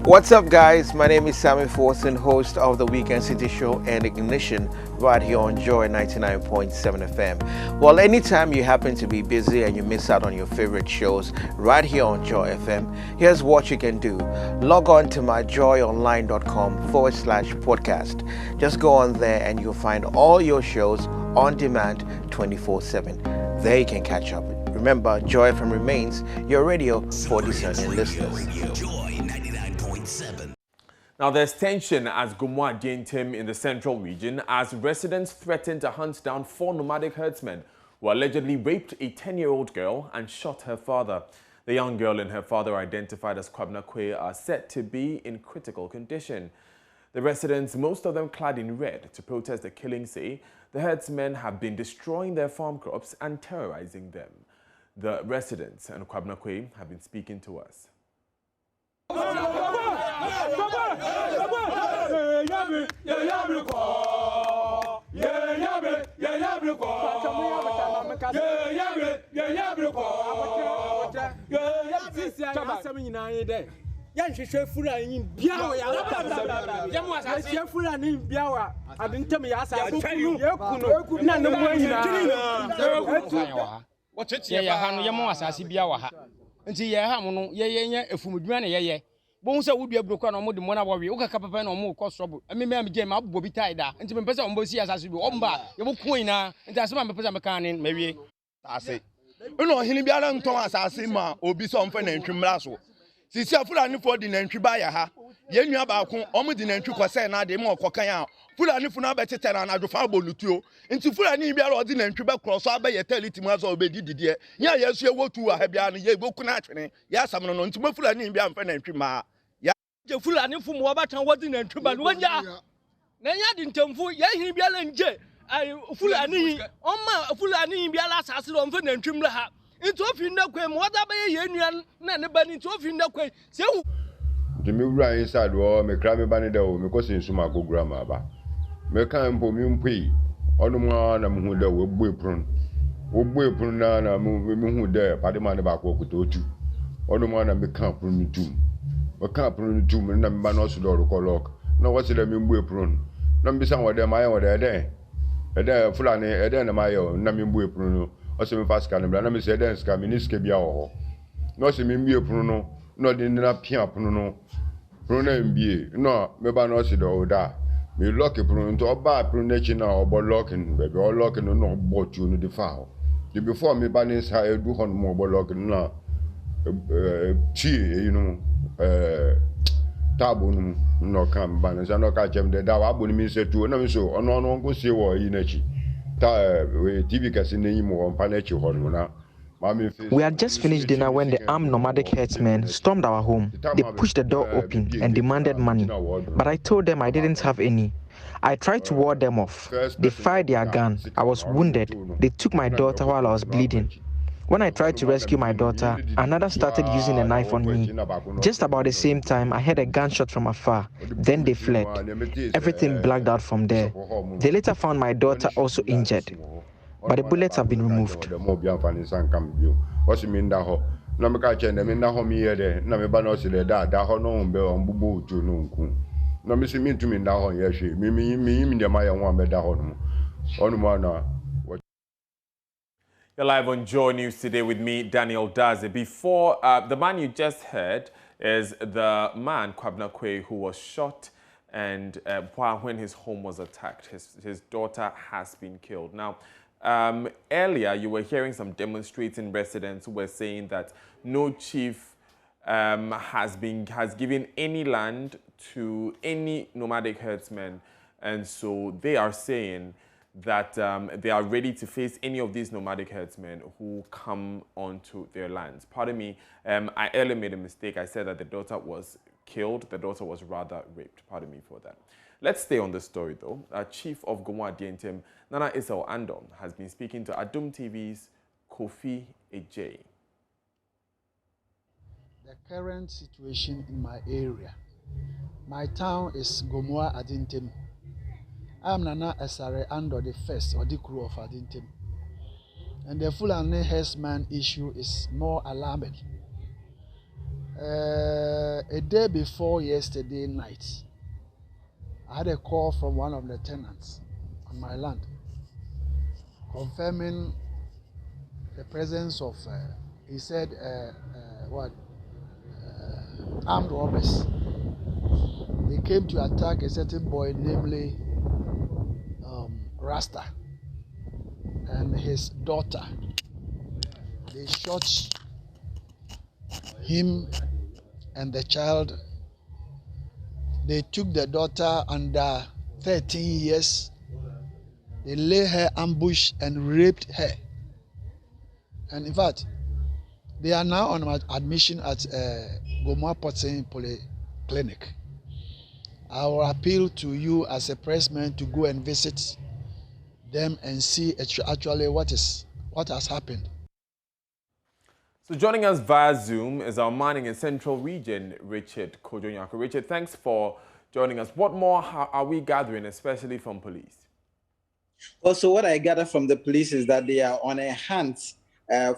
What's up, guys? My name is Sammy Forson, host of the Weekend City Show and Ignition right here on Joy 99.7 FM. Well, anytime you happen to be busy and you miss out on your favorite shows right here on Joy FM, here's what you can do. Log on to myjoyonline.com/podcast. Just go on there and you'll find all your shows on demand 24/7. There you can catch up. Remember, Joy FM remains your radio for discerning listeners. Now, there's tension as Gomoa in the central region as residents threaten to hunt down 4 nomadic herdsmen who allegedly raped a 10-year-old girl and shot her father. The young girl and her father, identified as Kwabna Kwe, are said to be in critical condition. The residents, most of them clad in red, to protest the killing, say the herdsmen have been destroying their farm crops and terrorizing them. The residents and Kwabna Kwe have been speaking to us. Bon say would be broken on the money we o ka papa na o cost trouble me me game abbo bi tie da nti me pese o mbo si asase bi o mba ye bo coin na nti asema me pese me kan ne mewie ase no hini biara nton asase ma obi so mfa na ntwimra so sisi afulani fo di na ntwi ya ha ye nua ba ko o mu di na ntwi kwose na de mo okokan a fulani fu na betete na adwofa abolutuo nti fulani biara o di na ntwi ba cross aba ye telitimu aso obedi didie nya yesu ewotu a ha biara no ye boku na atwene ya asam no nti ma fulani biara mfa na ntwi ma je fulani fu mo batan wodi na ntwi ba no nya na nya di ntemfu ye hin biara nje ai fulani ma fulani biara asase do mfa na ntwimra ha nti ofi ndakwe mo wada ba ye nua na ne ba ni nti ofi ndakwe se hu de me wura inside wo me kra me ba ne da wo me ko sensu ma gogura ma ba me kan mpo mi mpui onu ma na mu da wo bu epun na mu hu da pade ma ne ba ko okuto otu onu ma na me kan prun tum o kan prun tum na me ba no so do ko lock na wo se da me bu epun na me san wo da ma ye wo da ede fulani ede na ma ye na me bu epun no o se me faska ne bra na me se ede ska me ni ska bia wo no se me bu epun no no de na pia pun no prun na mbie no me ba no se do da me lock prun to ba prun na chi na obo locking baby o locking no bo tu no de fa the before me ba ni sa edu hon mo obo locking na chi you know tabo no kan ba na sa no ka chem de da wa bo ni mi se tu na mi so ono ngo se wo yi na chi ta TV kasi na yi mo pa na chi hon na. We had just finished dinner when the armed nomadic herdsmen stormed our home. They pushed the door open and demanded money, but I told them I didn't have any. I tried to ward them off. They fired their gun. I was wounded. They took my daughter while I was bleeding. When I tried to rescue my daughter, another started using a knife on me. Just about the same time, I heard a gunshot from afar. Then they fled. Everything blacked out from there. They later found my daughter also injured, but the bullets have been removed. What's mean that ho? Na me ka che na me na ho mi ye de na me ba no se de da ho no mbe on bubu tu no nku. Na me se mi tu mi da ho ye hwe. Mi de ma ye ho me da ho no. Onu ma na. You're live on Joy News today with me, Daniel Daze. Before, the man you just heard is the man, Kwabna Kwe, who was shot and when his home was attacked. His daughter has been killed. Now, earlier, you were hearing some demonstrating residents who were saying that no chief has given any land to any nomadic herdsmen, and so they are saying that they are ready to face any of these nomadic herdsmen who come onto their lands. Pardon me, I earlier made a mistake. I said that the daughter was killed. The daughter was rather raped. Pardon me for that. Let's stay on the story, though. Chief of Gomoa Dientem, Nana Isao Andon, has been speaking to Adum TV's Kofi Ejay. The current situation in my area. My town is Gomoa Adintem. I'm Nana Esare Ando, the first or the crew of Adintem. And the Fulani herdsman issue is more alarming. A day before yesterday night, I had a call from one of the tenants on my land confirming the presence of, he said, armed robbers. They came to attack a certain boy, namely Rasta, and his daughter. They shot him and the child. They took the daughter under 13 years. They lay her ambush and raped her. And in fact, they are now on admission at Gomoa Polyclinic. I will appeal to you as a pressman to go and visit them and see actually what has happened. So joining us via Zoom is our mining and central region, Richard Kojonyako. Richard, thanks for joining us. What more are we gathering, especially from police? Also, what I gather from the police is that they are on a hunt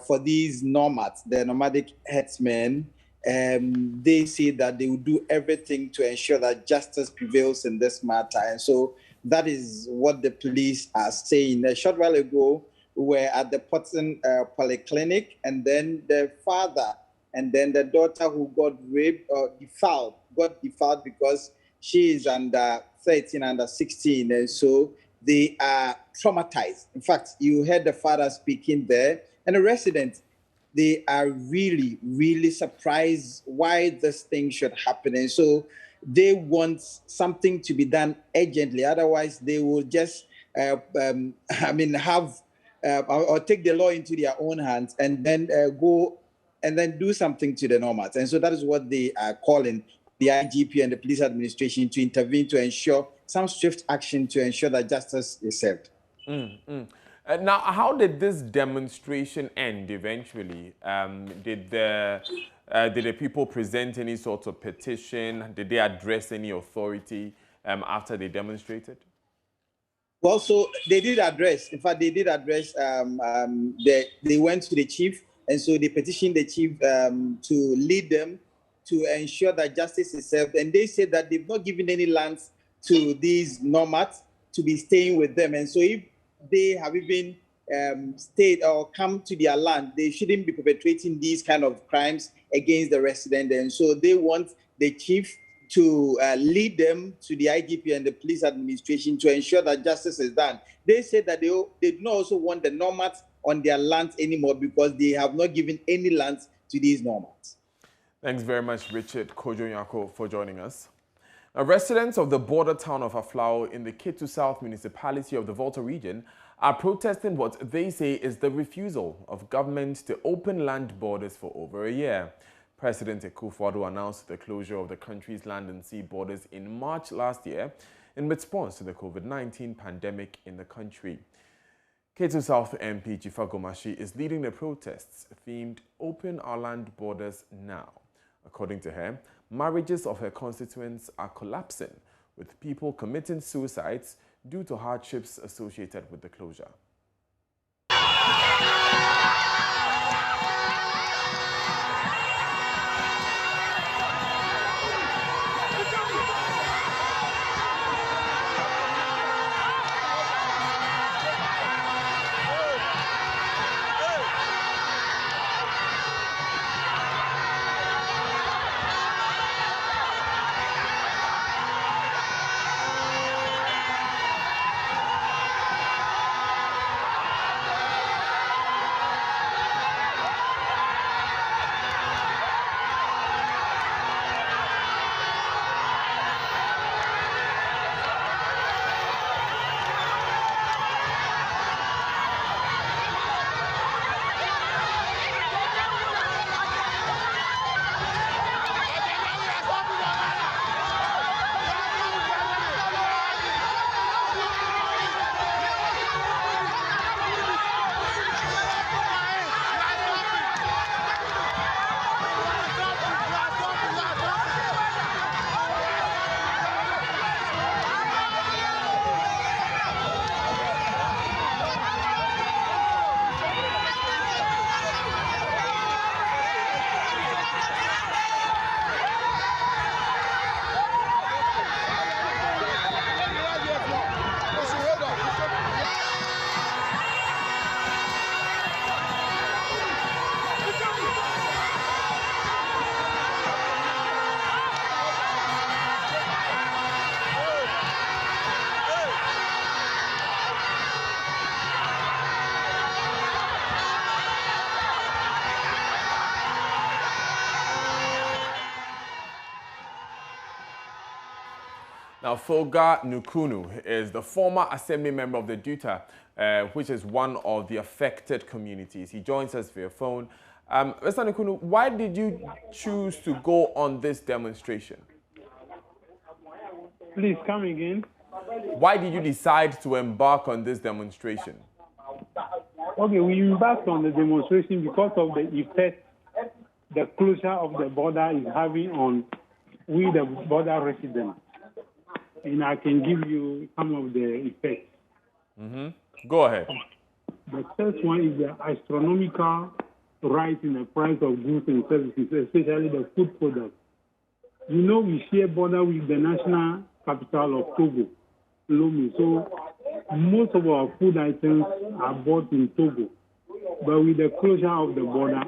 for these nomads, the nomadic herdsmen. They say that they will do everything to ensure that justice prevails in this matter. And so that is what the police are saying. A short while ago, we were at the Potson Polyclinic, and then the father and then the daughter who got raped or got defiled because she is under 13, under 16. And so they are traumatized. In fact, you heard the father speaking there, and the residents, they are really, really surprised why this thing should happen. And so they want something to be done urgently. Otherwise, they will just, have or take the law into their own hands and then go and then do something to the nomads. And so that is what they are calling the IGP and the police administration to intervene to ensure some swift action to ensure that justice is served. Now, how did this demonstration end eventually? Did the people present any sort of petition? Did they address any authority after they demonstrated? Well, so they did address. In fact, they did address. They went to the chief, and so they petitioned the chief to lead them to ensure that justice is served. And they said that they've not given any lands to these nomads to be staying with them. And so if they have even stayed or come to their land, they shouldn't be perpetrating these kind of crimes against the resident. And so they want the chief to lead them to the IGP and the police administration to ensure that justice is done. They said that they do not also want the nomads on their lands anymore because they have not given any lands to these nomads. Thanks very much, Richard Kojonyako, for joining us. Now, residents of the border town of Aflao in the Ketu South municipality of the Volta region are protesting what they say is the refusal of government to open land borders for over a year. President Akufo-Addo announced the closure of the country's land and sea borders in March last year in response to the COVID-19 pandemic in the country. Ketu South MP Jifa Gomashi is leading the protests themed Open Our Land Borders Now. According to her, marriages of her constituents are collapsing, with people committing suicides due to hardships associated with the closure. Now, Foga Nukunu is the former assembly member of the Duta, which is one of the affected communities. He joins us via phone. Mr. Nukunu, why did you choose to go on this demonstration? Please come again. Why did you decide to embark on this demonstration? Okay, we embarked on the demonstration because of the effect the closure of the border is having on we, the border residents. And I can give you some of the effects. Go ahead. The first one is the astronomical rise in the price of goods and services, especially the food products. You know, we share border with the national capital of Togo, Lomé. So most of our food items are bought in Togo. But with the closure of the border,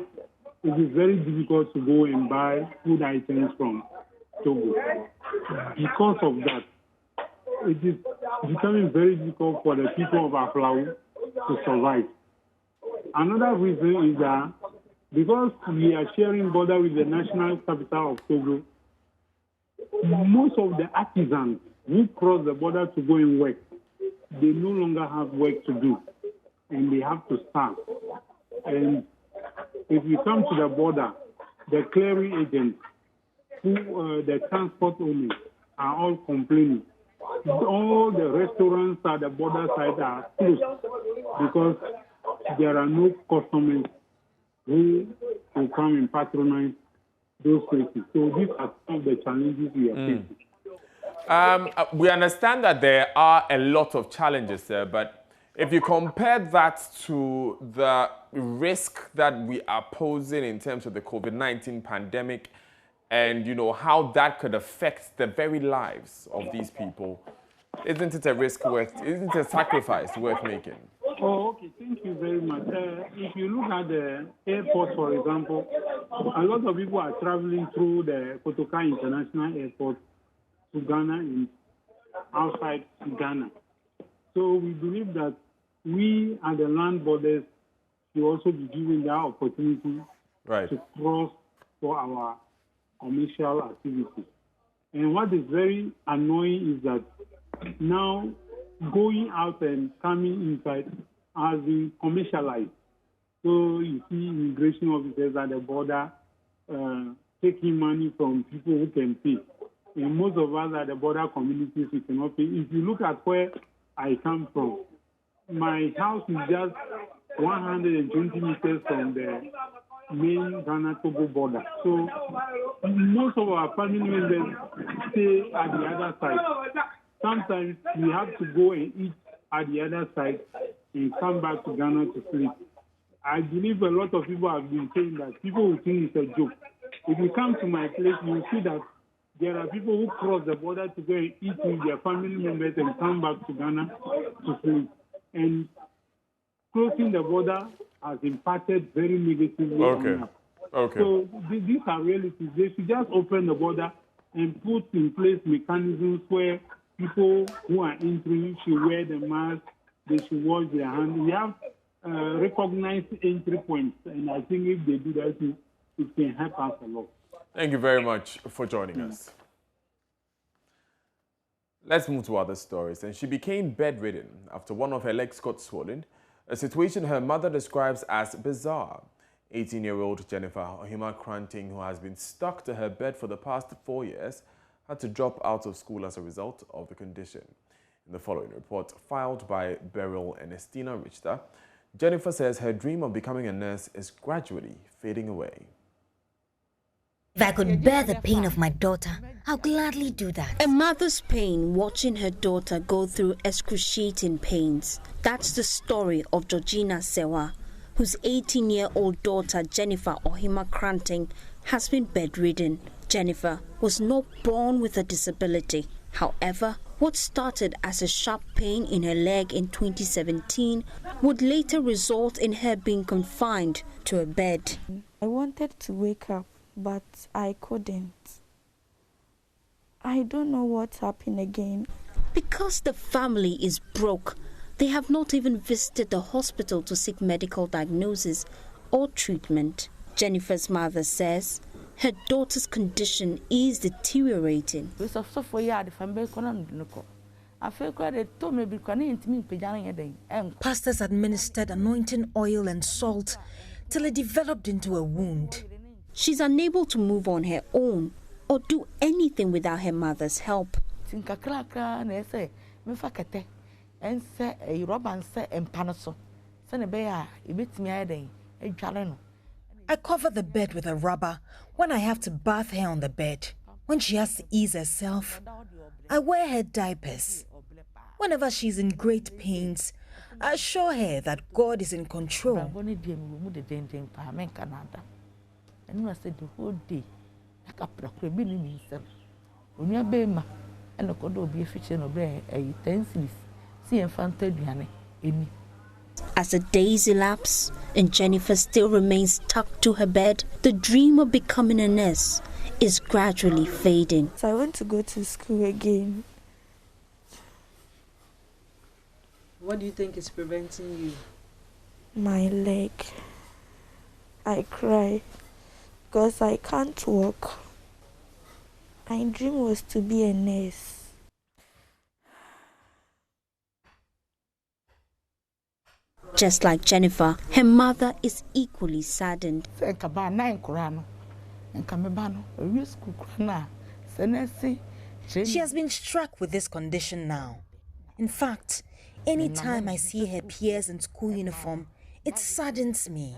it is very difficult to go and buy food items from Togo. Because of that, it is becoming very difficult for the people of Aflao to survive. Another reason is that because we are sharing border with the national capital of Togo, most of the artisans who cross the border to go and work, they no longer have work to do, and they have to starve. And if you come to the border, the clearing agents, the transport owners are all complaining. All the restaurants at the border side are closed because there are no customers who will come and patronize those places. So these are some of the challenges we are facing. We understand that there are a lot of challenges there, but if you compare that to the risk that we are posing in terms of the COVID-19 pandemic and, you know, how that could affect the very lives of these people, isn't it a risk worth, isn't it a sacrifice worth making? Oh, okay. Thank you very much. If you look at the airport, for example, a lot of people are traveling through the Kotoka International Airport to Ghana and outside Ghana. So we believe that we at the land borders will also be given that opportunity to cross for our commercial activities. And what is very annoying is that now going out and coming inside has been commercialized. So you see immigration officers at the border taking money from people who can pay. And most of us at the border communities, we cannot pay. If you look at where I come from, my house is just 120 meters from the main Ghana-Togo border. So most of our family members stay at the other side. Sometimes we have to go and eat at the other side and come back to Ghana to sleep. I believe a lot of people have been saying that people will think it's a joke. If you come to my place, you will see that there are people who cross the border to go and eat with their family members and come back to Ghana to sleep. And closing the border has impacted very negatively on us. So these are realities. They should just open the border and put in place mechanisms where people who are entering should wear the mask, they should wash their hands. We have recognized entry points, and I think if they do that, it can help us a lot. Thank you very much for joining us. Let's move to other stories. And she became bedridden after one of her legs got swollen, a situation her mother describes as bizarre. 18-year-old Jennifer Ohima Kranting, who has been stuck to her bed for the past 4 years, had to drop out of school as a result of the condition. In the following report, filed by Beryl and Estina Richter, Jennifer says her dream of becoming a nurse is gradually fading away. If I could bear the pain of my daughter, I'll gladly do that. A mother's pain watching her daughter go through excruciating pains. That's the story of Georgina Sewa, whose 18-year-old daughter Jennifer Ohima Kranting has been bedridden. Jennifer was not born with a disability. However, what started as a sharp pain in her leg in 2017 would later result in her being confined to a bed. I wanted to wake up, but I couldn't. I don't know what's happened again. Because the family is broke, they have not even visited the hospital to seek medical diagnosis or treatment. Jennifer's mother says her daughter's condition is deteriorating. Pastors administered anointing oil and salt till it developed into a wound. She's unable to move on her own or do anything without her mother's help. I cover the bed with a rubber when I have to bath her on the bed. When she has to ease herself, I wear her diapers. Whenever she's in great pains, I assure her that God is in control. As the days elapse and Jennifer still remains tucked to her bed, the dream of becoming a nurse is gradually fading. So I want to go to school again. What do you think is preventing you? My leg. I cry because I can't walk. My dream was to be a nurse. Just like Jennifer, her mother is equally saddened. She has been struck with this condition now. In fact, anytime I see her peers in school uniform, it saddens me.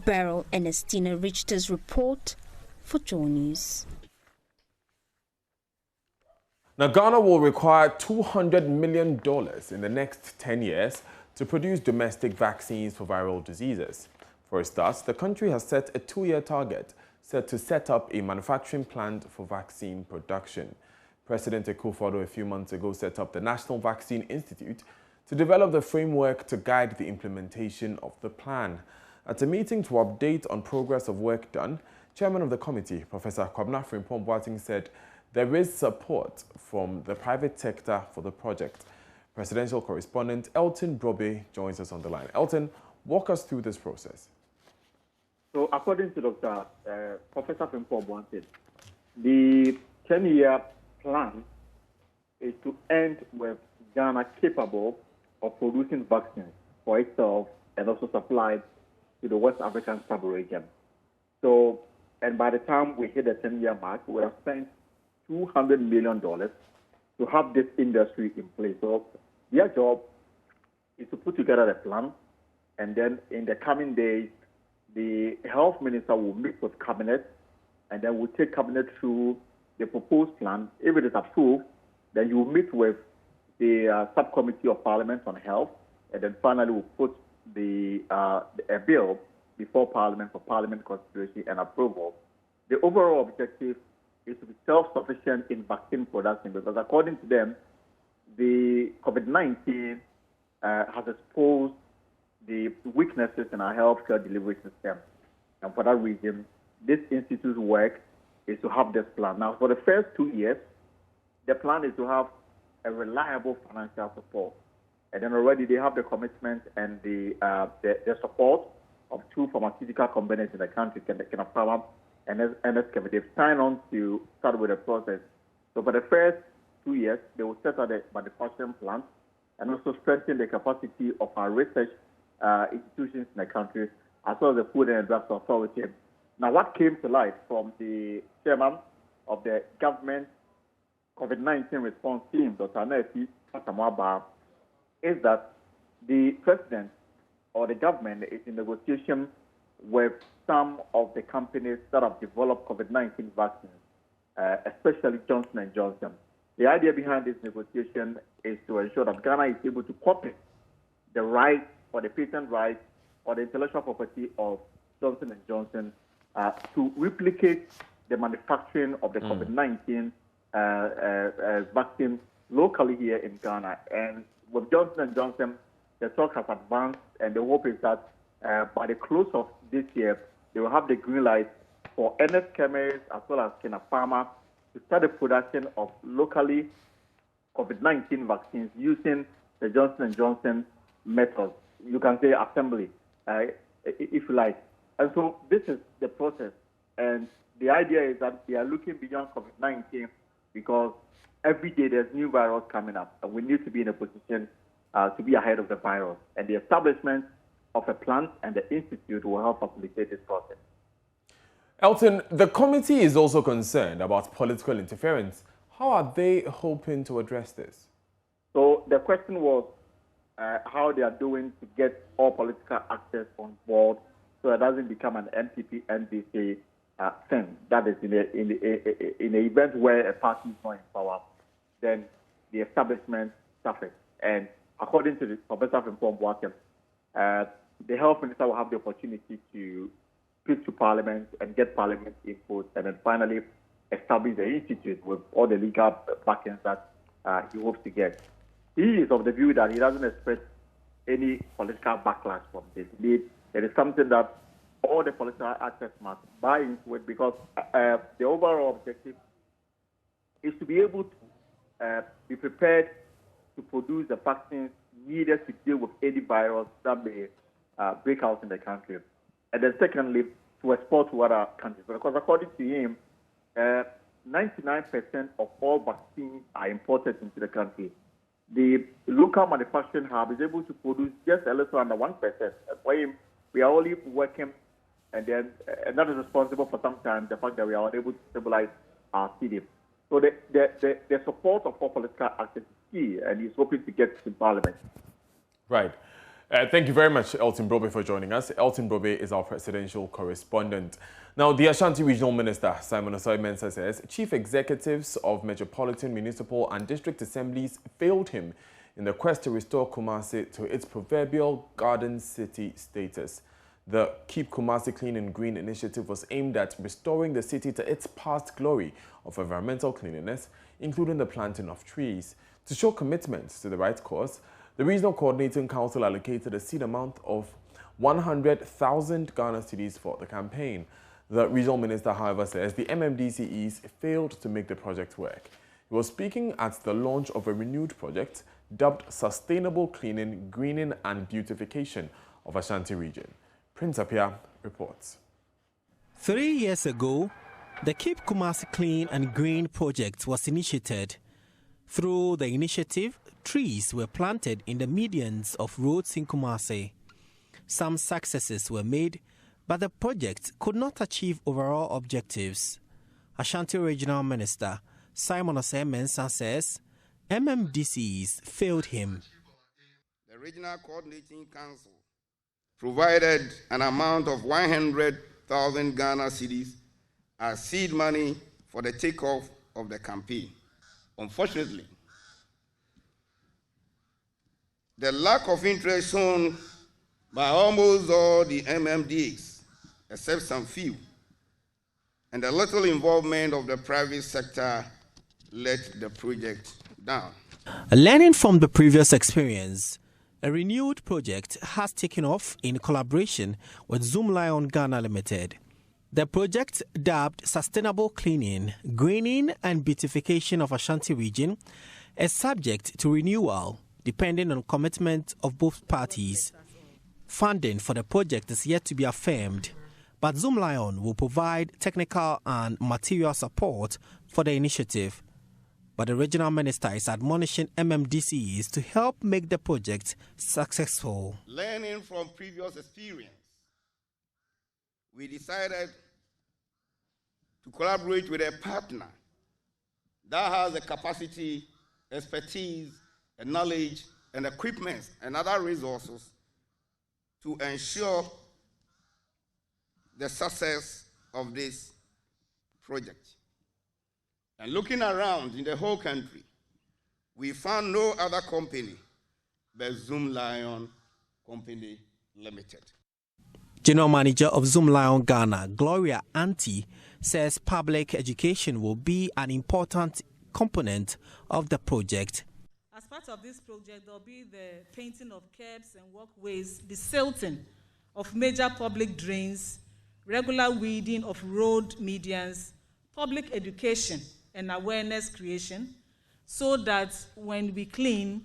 Beryl and Estina Richter's report for Joy News. Now, Ghana will require $200 million in the next 10 years to produce domestic vaccines for viral diseases. For a start, the country has set a 2-year target set to set up a manufacturing plant for vaccine production. President Akufo-Addo a few months ago set up the National Vaccine Institute to develop the framework to guide the implementation of the plan. At a meeting to update on progress of work done, Chairman of the committee, Professor Kwabena Frimpong-Boateng, said there is support from the private sector for the project. Presidential correspondent Elton Brobe joins us on the line. Elton, walk us through this process. So, according to Professor Frimpong-Boateng, the 10-year plan is to end with Ghana capable of producing vaccines for itself and also supplied to the West African sub-region. So, and by the time we hit the 10-year mark, we have spent $200 million to have this industry in place. So their job is to put together a plan, and then in the coming days, the health minister will meet with cabinet, and then we'll take cabinet through the proposed plan. If it is approved, then you will meet with the subcommittee of parliament on health, and then finally we'll put a bill before parliament for parliament consideration and approval. The overall objective is to be self-sufficient in vaccine production, because according to them, the COVID-19 has exposed the weaknesses in our healthcare delivery system. And for that reason, this institute's work is to have this plan. Now, for the first 2 years, the plan is to have a reliable financial support. And then already they have the commitment and the support of 2 pharmaceutical companies in the country, Pharma and NSK. They've signed on to start with the process. So for the first 2 years, they will set out the manufacturing plant and also strengthen the capacity of our research institutions in the country, as well as the Food and Drugs Authority. Now, what came to light from the chairman of the government COVID-19 response team, Dr. Nesi Asamoah, is that the president or the government is in negotiation with some of the companies that have developed COVID-19 vaccines, especially Johnson & Johnson. The idea behind this negotiation is to ensure that Ghana is able to copy the rights or the patent rights or the intellectual property of Johnson & Johnson to replicate the manufacturing of the COVID-19 vaccine locally here in Ghana. And with Johnson & Johnson, the talk has advanced, and the hope is that by the close of this year, they will have the green light for NS Chemists as well as Kena Pharma to start the production of locally COVID-19 vaccines using the Johnson & Johnson method. You can say assembly, if you like. And so this is the process. And the idea is that they are looking beyond COVID-19 because every day there's new virus coming up, and we need to be in a position to be ahead of the virus. And the establishment of a plant and the institute will help facilitate this process. Elton, the committee is also concerned about political interference. How are they hoping to address this? So the question was how they are doing to get all political actors on board so it doesn't become an MPP, NDC thing. That is, in an event where a party is not in power, then the establishment suffers. And according to the Professor Fimpo, the health minister will have the opportunity to speak to Parliament and get Parliament input, and then finally establish the institute with all the legal backings that he hopes to get. He is of the view that he doesn't expect any political backlash from this. Indeed, it is something that all the political actors must buy into it, because the overall objective is to be able to be prepared to produce the vaccines needed to deal with any virus that may break out in the country. And then secondly, to export to other countries. Because according to him, 99% of all vaccines are imported into the country. The local manufacturing hub is able to produce just a little under 1%. For him, we are only working, and that is responsible for sometimes the fact that we are unable to stabilize our city. So the support of all political actors is key, and he's hoping to get to Parliament. Right. Thank you very much, Elton Brobe, for joining us. Elton Brobe is our presidential correspondent. Now, the Ashanti Regional Minister, Simon Osei-Mensah, says chief executives of metropolitan, municipal and district assemblies failed him in the quest to restore Kumasi to its proverbial garden city status. The Keep Kumasi Clean and Green initiative was aimed at restoring the city to its past glory of environmental cleanliness, including the planting of trees. To show commitment to the right cause, the Regional Coordinating Council allocated a seed amount of 100,000 Ghana cedis for the campaign. The regional minister, however, says the MMDCEs failed to make the project work. He was speaking at the launch of a renewed project dubbed Sustainable Cleaning, Greening and Beautification of Ashanti Region. Prince Apia reports. 3 years ago, the Keep Kumasi Clean and Green project was initiated. Through the initiative, trees were planted in the medians of roads in Kumasi. Some successes were made, but the project could not achieve overall objectives. Ashanti Regional Minister Simon Osei-Mensah says MMDCs failed him. The Regional Coordinating Council provided an amount of 100,000 Ghana cedis as seed money for the takeoff of the campaign. Unfortunately, the lack of interest shown by almost all the MMDs, except some few, and the little involvement of the private sector let the project down. Learning from the previous experience, a renewed project has taken off in collaboration with Zoom Lion Ghana Limited. The project, dubbed Sustainable Cleaning, Greening and Beautification of Ashanti Region, is subject to renewal depending on commitment of both parties. Funding for the project is yet to be affirmed, but Zoom Lion will provide technical and material support for the initiative. But the regional minister is admonishing MMDCs to help make the project successful. Learning from previous experience, we decided to collaborate with a partner that has the capacity, expertise, and knowledge, and equipment, and other resources to ensure the success of this project. And looking around in the whole country, we found no other company but Zoom Lion Company Limited. General Manager of Zoom Lion Ghana, Gloria Anti, says public education will be an important component of the project. As part of this project, there will be the painting of curbs and walkways, the silting of major public drains, regular weeding of road medians, public education and awareness creation, so that when we clean,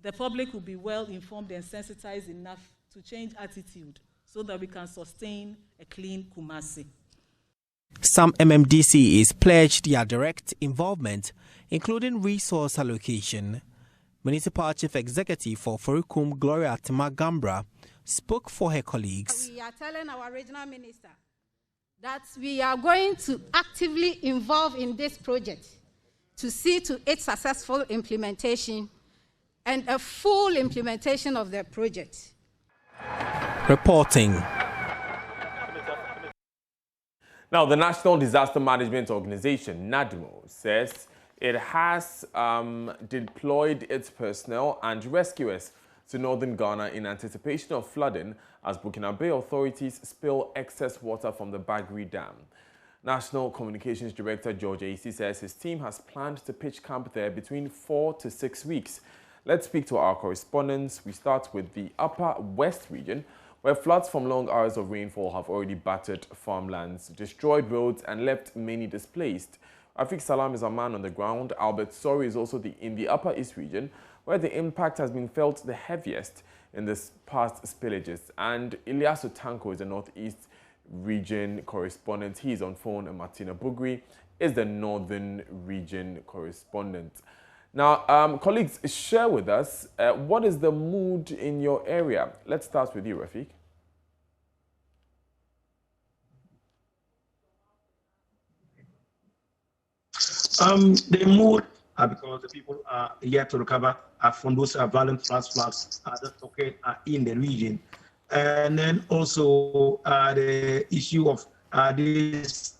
the public will be well informed and sensitized enough to change attitude so that we can sustain a clean Kumasi. Some MMDCs pledged their direct involvement, including resource allocation. Municipal Chief Executive for Forikum, Gloria Timagambra, spoke for her colleagues. We are telling our regional minister that we are going to actively involve in this project to see to its successful implementation and a full implementation of the project. Reporting. Now, the National Disaster Management Organization, NADMO, says it has deployed its personnel and rescuers to northern Ghana in anticipation of flooding as Burkinabe authorities spill excess water from the Bagre Dam. National Communications Director George AC says his team has planned to pitch camp there between 4 to 6 weeks. Let's speak to our correspondents. We start with the Upper West region, where floods from long hours of rainfall have already battered farmlands, destroyed roads and left many displaced. Afik Salam is a man on the ground. Albert Sori is also in the Upper East region, where the impact has been felt the heaviest in this past spillages. And Ilyasu Tanko is the Northeast region correspondent. He is on phone, and Martina Bugri is the Northern region correspondent. Now, colleagues, share with us, what is the mood in your area? Let's start with you, Rafik. The mood, because the people are yet to recover from those violent floods that occurred in the region. And then also the issue of this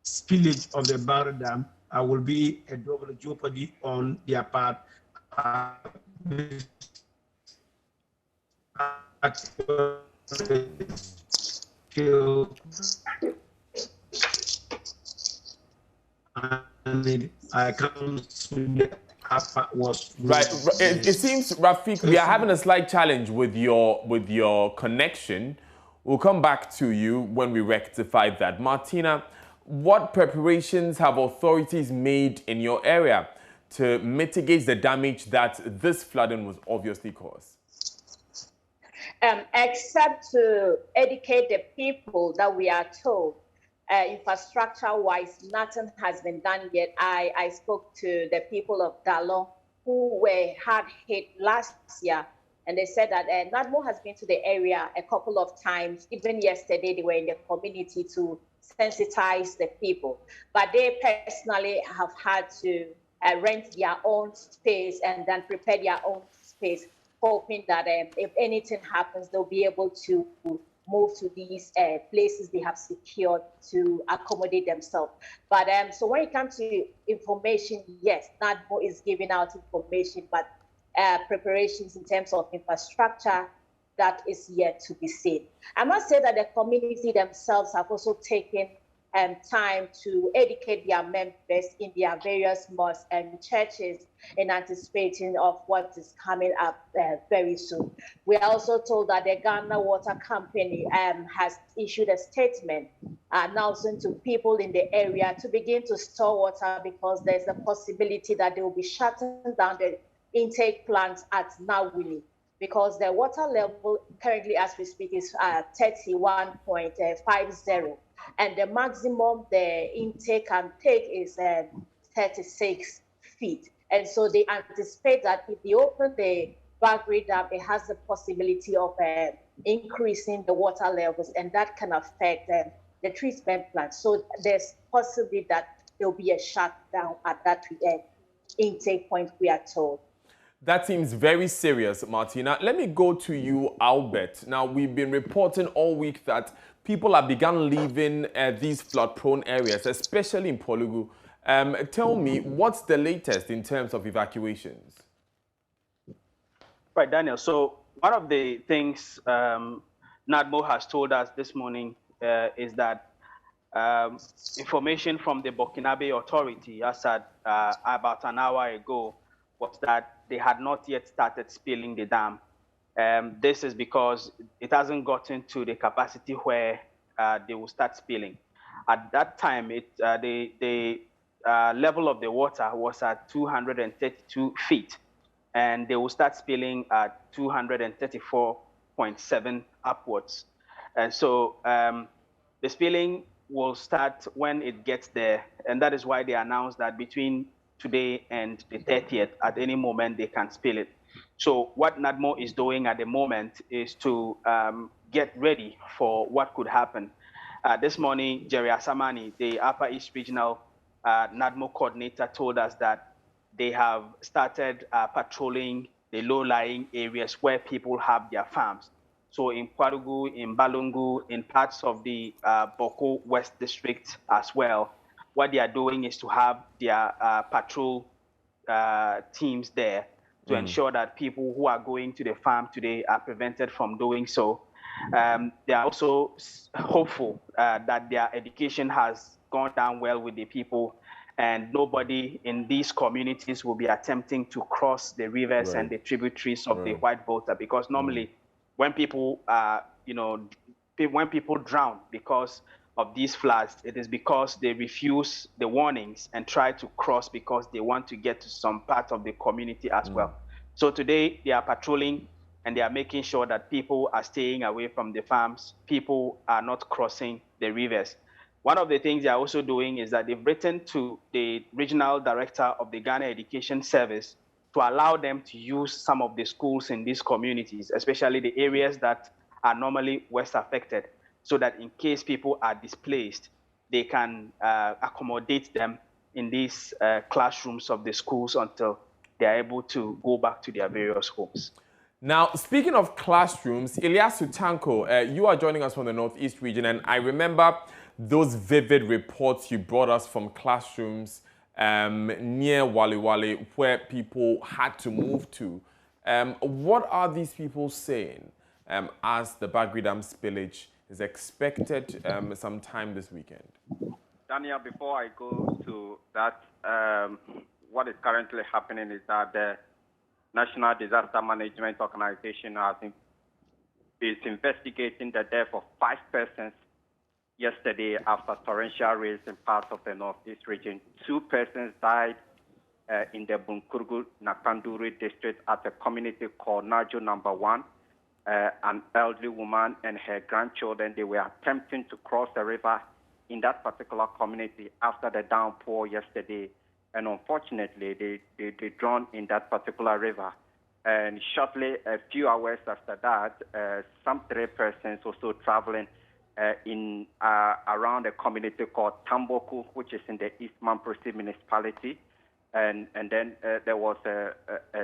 spillage of the Bagre Dam will be a double jeopardy on their part. Right. It seems, Rafik, we are having a slight challenge with your connection. We'll come back to you when we rectify that. Martina, what preparations have authorities made in your area to mitigate the damage that this flooding was obviously caused? Except to educate the people that we are told, infrastructure-wise, nothing has been done yet. I spoke to the people of Dallon who were hard hit last year, and they said that NADMO has been to the area a couple of times. Even yesterday, they were in the community to sensitize the people. But they personally have had to rent their own space and then prepare their own space, hoping that if anything happens, they'll be able to move to these places they have secured to accommodate themselves. But so when it comes to information, yes, NADMO is giving out information, but preparations in terms of infrastructure, that is yet to be seen. I must say that the community themselves have also taken time to educate their members in their various mosques and churches in anticipation of what is coming up very soon. We are also told that the Ghana Water Company has issued a statement announcing to people in the area to begin to store water because there's a possibility that they will be shutting down the intake plants at Nawili, because the water level currently as we speak is 31.50. And the maximum the intake can take is 36 feet. And so they anticipate that if they open the Bagre Dam, it has the possibility of increasing the water levels, and that can affect the treatment plant. So there's possibly that there'll be a shutdown at that intake point, we are told. That seems very serious, Martina. Let me go to you, Albert. Now, we've been reporting all week that people have begun leaving these flood-prone areas, especially in Polugu. Tell me, what's the latest in terms of evacuations? Right, Daniel. So one of the things NADMO has told us this morning is that information from the Burkinabe authority, as at about an hour ago, was that they had not yet started spilling the dam. This is because it hasn't gotten to the capacity where they will start spilling. At that time, the level of the water was at 232 feet, and they will start spilling at 234.7 upwards. And so the spilling will start when it gets there. And that is why they announced that between today and the 30th, at any moment, they can spill it. So what NADMO is doing at the moment is to get ready for what could happen. This morning, Jerry Asamani, the Upper East Regional NADMO coordinator, told us that they have started patrolling the low-lying areas where people have their farms. So in Kwarugu, in Balungu, in parts of the Boko West District as well, what they are doing is to have their patrol teams there to ensure that people who are going to the farm today are prevented from doing so. They are also hopeful that their education has gone down well with the people, and nobody in these communities will be attempting to cross the rivers and the tributaries of the White Volta, because normally when people, when people drown because of these floods, it is because they refuse the warnings and try to cross because they want to get to some part of the community as well. So today they are patrolling and they are making sure that people are staying away from the farms, people are not crossing the rivers. One of the things they are also doing is that they've written to the regional director of the Ghana Education Service to allow them to use some of the schools in these communities, especially the areas that are normally worst affected, so that in case people are displaced, they can accommodate them in these classrooms of the schools until they are able to go back to their various homes. Now, speaking of classrooms, Ilyasu Tanko, you are joining us from the Northeast region, and I remember those vivid reports you brought us from classrooms near Wali Wali where people had to move to. What are these people saying as the Bagre Dam spillage is expected sometime this weekend? Daniel, before I go to that, what is currently happening is that the National Disaster Management Organization is investigating the death of 5 persons yesterday after torrential rains in parts of the Northeast region. 2 persons died in the Bunkurgu Nakanduri district at a community called Najo Number 1. An elderly woman and her grandchildren, they were attempting to cross the river in that particular community after the downpour yesterday. And unfortunately, they drowned in that particular river. And shortly, a few hours after that, some 3 persons also traveling around a community called Tamboku, which is in the East Mamprosi municipality. And then there was a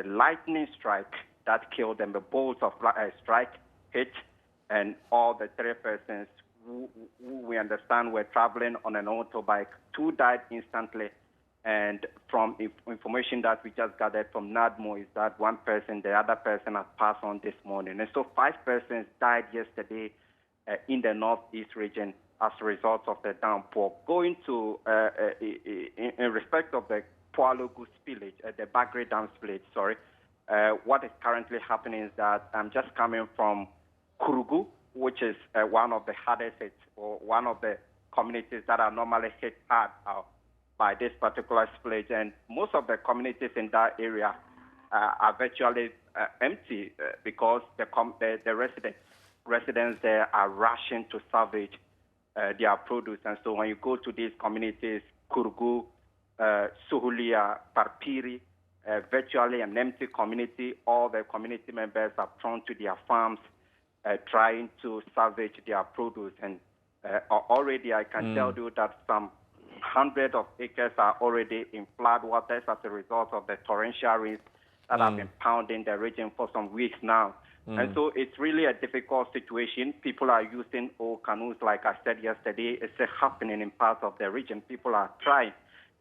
lightning strike that killed them. The bolts of strike hit, and all the 3 persons who we understand were traveling on an motorbike. 2 died instantly. And from information that we just gathered from NADMO is that 1 person, the other person has passed on this morning. And so 5 persons died yesterday in the Northeast region as a result of the downpour. Going to, in respect of the Pualogu spillage, the Bagre Dam spillage, what is currently happening is that I'm just coming from Kurugu, which is one of the hardest hit, or one of the communities that are normally hit hard by this particular spillage, and most of the communities in that area are virtually empty because the residents there are rushing to salvage their produce. And so when you go to these communities, Kurgu, Suhulia, Parpiri, virtually an empty community, all the community members are thrown to their farms trying to salvage their produce. And already I can tell you that some hundreds of acres are already in floodwaters as a result of the torrential rains that have been pounding the region for some weeks now. And so it's really a difficult situation. People are using old canoes, like I said yesterday. It's happening in parts of the region. People are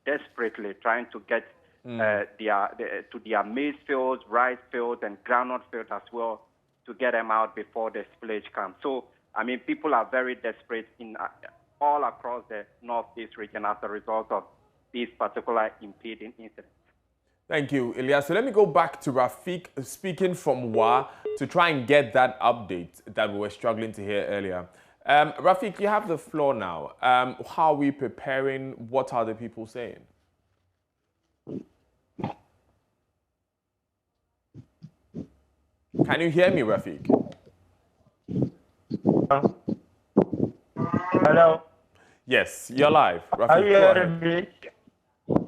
desperately trying to get to their maize fields, rice fields, and groundnut fields as well to get them out before the spillage comes. So, I mean, people are very desperate in all across the Northeast region as a result of these particular impeding incidents. Thank you, Ilya. So let me go back to Rafik speaking from WA to try and get that update that we were struggling to hear earlier. Rafik, you have the floor now. How are we preparing? What are the people saying? Can you hear me, Rafik? Hello. Yes, you're live. Rafiq, Are you go hearing ahead. me?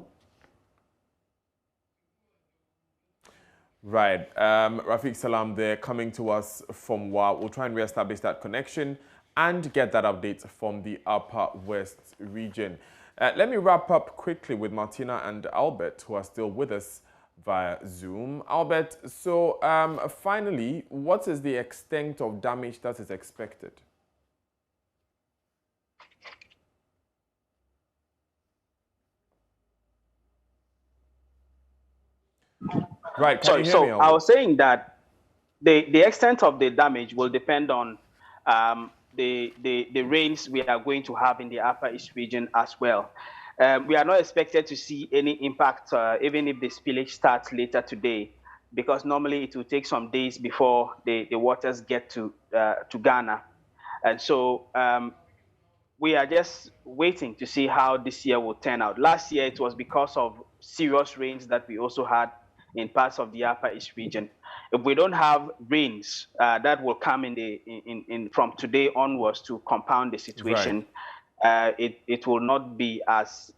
Right. Rafiq Salam there coming to us from WA. We'll try and reestablish that connection and get that update from the Upper West region. Let me wrap up quickly with Martina and Albert, who are still with us via Zoom. Albert, so finally, what is the extent of damage that is expected? Right, can you hear me, Albert? I was saying that the extent of the damage will depend on the rains we are going to have in the Upper East region as well. We are not expected to see any impact, even if the spillage starts later today, because normally it will take some days before the waters get to Ghana. And so we are just waiting to see how this year will turn out. Last year, it was because of serious rains that we also had in parts of the Upper East region. If we don't have rains that will come from today onwards to compound the situation, it will not be as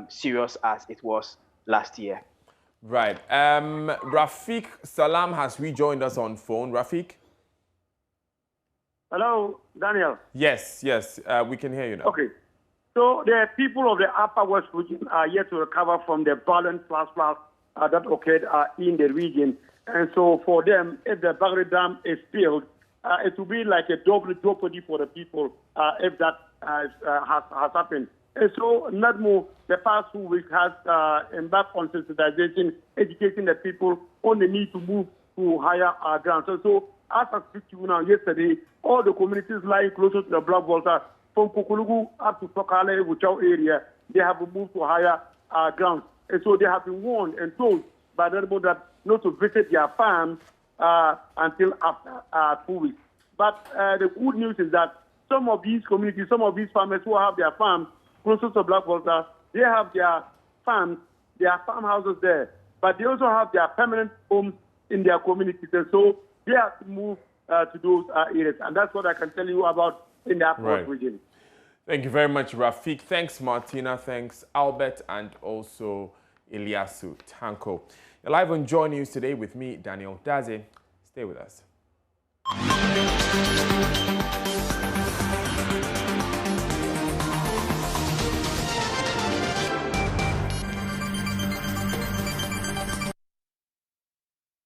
serious as it was last year. Right. Rafiq Salam has rejoined us on phone. Rafiq? Hello, Daniel. Yes, we can hear you now. Okay. So the people of the Upper West region are yet to recover from the violent flash flood that occurred in the region. And so for them, if the Bagre Dam is filled, it will be like a double jeopardy for the people if that has happened. And so NADMO, the past 2 weeks, has embarked on sensitization, educating the people on the need to move to higher ground. So as I speak to you now, yesterday, all the communities lying closer to the Black Water, from Kokulugu up to Tokale, Wuchau area, they have been moved to higher ground. And so they have been warned and told by the NADMO that not to visit their farms until after 2 weeks. But the good news is that some of these communities, some of these farmers who have their farms closer to Blackwater, they have their farms, their farmhouses there, but they also have their permanent homes in their communities. And so they have to move to those areas. And that's what I can tell you about in the Upper West region. Thank you very much, Rafiq. Thanks, Martina. Thanks, Albert, and also Ilyasu Tanko. You're live on Joy News today with me, Daniel Daze. Stay with us.